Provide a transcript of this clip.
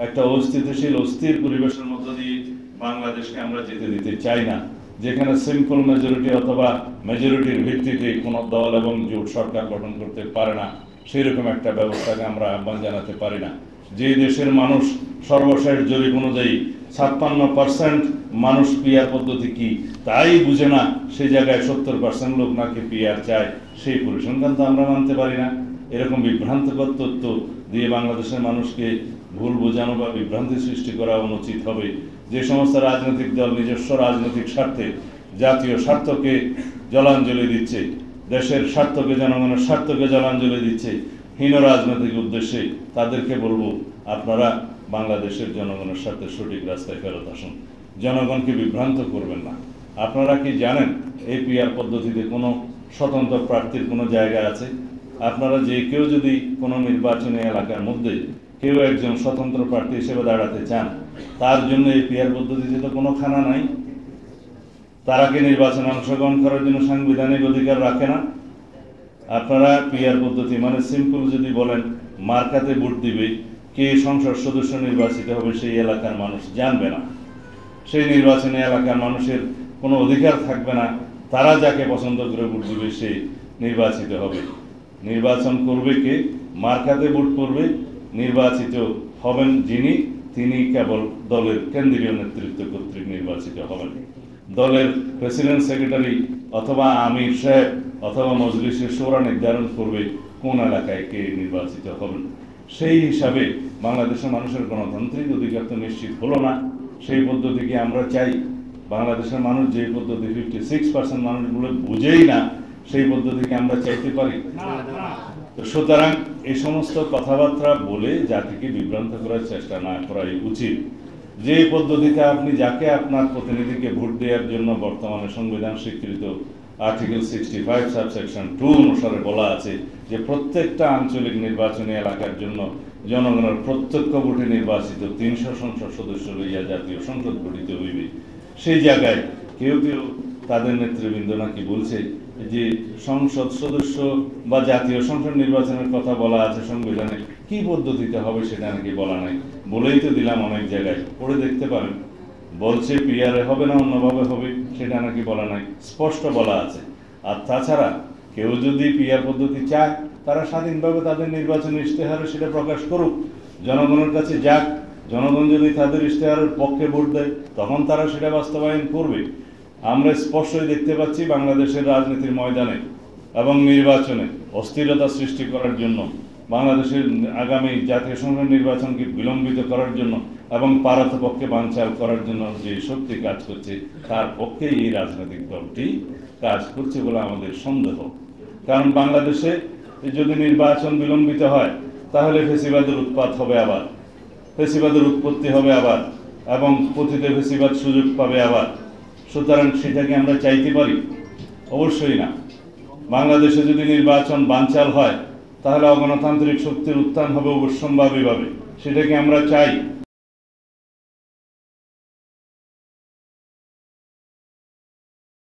একটা অস্থিতিশীল অস্থির পরিবেশের মধ্য দিয়ে বাংলাদেশকে আমরা যেতে দিতে চাই না, যেখানে সিম্পল মেজরিটি অথবা মেজরিটির ভিত্তিতে কোনো দল এবং জোট সরকার গঠন করতে পারে না, সেরকম একটা ব্যবস্থাকে আমরা আহ্বান জানাতে পারি না। যে দেশের মানুষ সর্বশেষ জরিপ অনুযায়ী 56% মানুষ পিআর পদ্ধতি কি তাই বুঝে না, সেই জায়গায় 70% লোক নাকি পিআর চায়, সেই পরিসংখ্যান তো আমরা মানতে পারি না। এরকম বিভ্রান্তকর তথ্য দিয়ে বাংলাদেশের মানুষকে ভুল বোঝানো বা বিভ্রান্তি সৃষ্টি করা অনুচিত হবে। যে সমস্ত রাজনৈতিক দল নিজস্ব রাজনৈতিক স্বার্থে জাতীয় স্বার্থকে জলাঞ্জলি দিচ্ছে, দেশের স্বার্থকে জনগণের স্বার্থকে জলাঞ্জলি দিচ্ছে হীন রাজনৈতিক উদ্দেশ্যে, তাদেরকে বলবো আপনারা বাংলাদেশের জনগণের সাথে সঠিক রাস্তায় ফেরত আসুন, জনগণকে বিভ্রান্ত করবেন না। আপনারা কি জানেন এই পিআর পদ্ধতিতে কোনো স্বতন্ত্র প্রার্থীর কোনো জায়গা আছে? আপনারা যে কেউ যদি কোনো নির্বাচনী এলাকার মধ্যে কেউ একজন স্বতন্ত্র প্রার্থী হিসেবে দাঁড়াতে চান, তার জন্য এই পিআর পদ্ধতিতে তো কোনো খানা নাই। তারা কি নির্বাচনে অংশগ্রহণ করার জন্য সাংবিধানিক অধিকার রাখে না? আপনারা পিআর পদ্ধতি মানে সিম্পল যদি বলেন মার্কাতে ভোট দিবে, কে সংসদ সদস্য নির্বাচিত হবে সেই এলাকার মানুষ জানবে না, সেই নির্বাচনী এলাকার মানুষের কোনো অধিকার থাকবে না, তারা যাকে পছন্দ করে ভোট দিবে সে নির্বাচিত হবে। নির্বাচন করবে কে? মার্কাতে ভোট করবে, নির্বাচিত হবেন যিনি, তিনি কেবল দলের কেন্দ্রীয় নেতৃত্ব কর্তৃক নির্বাচিত হবেন। দলের প্রেসিডেন্ট সেক্রেটারি অথবা আমির সাহেব অথবা মজলিসের শোরা নির্ধারণ করবে কোন এলাকায় কে নির্বাচিত হবেন। সেই হিসাবে বাংলাদেশের মানুষের গণতান্ত্রিক অধিকার তো নিশ্চিত হলো না। সেই পদ্ধতিকে আমরা চাই। বাংলাদেশের মানুষ যে পদ্ধতি 56% মানুষগুলো বুঝেই না, সেই পদ্ধতিকে আমরা চাইতে পারি? তো সুতরাং এই সমস্ত কথাবার্তা বলে জাতিকে বিভ্রান্ত করার চেষ্টা না করাই উচিত। যে পদ্ধতিতে আপনি যাকে আপনার প্রতিনিধিকে ভোট দেওয়ার জন্য বর্তমানে সংবিধান স্বীকৃত আর্টিকেল 65 সাবসেকশন 2 অনুসারে বলা আছে যে প্রত্যেকটা আঞ্চলিক নির্বাচনী এলাকার জন্য জনগণের প্রত্যক্ষ ভোটে নির্বাচিত 300 সংসদ সদস্য লইয়া জাতীয় সংসদ গঠিত হইবে, সেই জায়গায় কেউ কেউ তাদের নেতৃবৃন্দ নাকি বলছে যে সংসদ সদস্য বা জাতীয় সংসদ নির্বাচনের কথা বলা আছে সংবিধানে, কি পদ্ধতিতে হবে সেটা নাকি বলা নাই। বলেই তো দিলাম, অনেক জায়গায় পড়ে দেখতে পারেন, বলছে পিআরে হবে না অন্যভাবে হবে, সেটা নাকি বলা নাই, স্পষ্ট বলা আছে। আর তাছাড়া কেউ যদি পিআর পদ্ধতি চায়, তারা স্বাধীনভাবে তাদের নির্বাচনী ইশতেহারে সেটা প্রকাশ করুক, জনগণের কাছে যাক। জনগণ যদি তাদের ইশতেহারের পক্ষে ভোট দেয়, তখন তারা সেটা বাস্তবায়ন করবে। আমরা স্পষ্টই দেখতে পাচ্ছি বাংলাদেশের রাজনীতির ময়দানে এবং নির্বাচনে অস্থিরতা সৃষ্টি করার জন্য, বাংলাদেশের আগামী জাতীয় সংসদ নির্বাচনকে বিলম্বিত করার জন্য এবং পারতপক্ষে বানচাল করার জন্য যে শক্তি কাজ করছে, তার পক্ষে এই রাজনৈতিক দলটি কাজ করছে বলে আমাদের সন্দেহ। কারণ বাংলাদেশে যদি নির্বাচন বিলম্বিত হয়, তাহলে ফেসিবাদের উৎপাত হবে আবার, ফেসিবাদের উৎপত্তি হবে আবার, এবং পতিতে ফেসিবাদ সুযোগ পাবে আবার। সুতরাং সেটাকে আমরা চাইতে পারি? অবশ্যই না। বাংলাদেশে যদি নির্বাচন বানচাল হয়, তাহলে অগণতান্ত্রিক শক্তির উত্থান হবে অবশ্যম্ভাবীভাবে, সেটাকে আমরা চাই?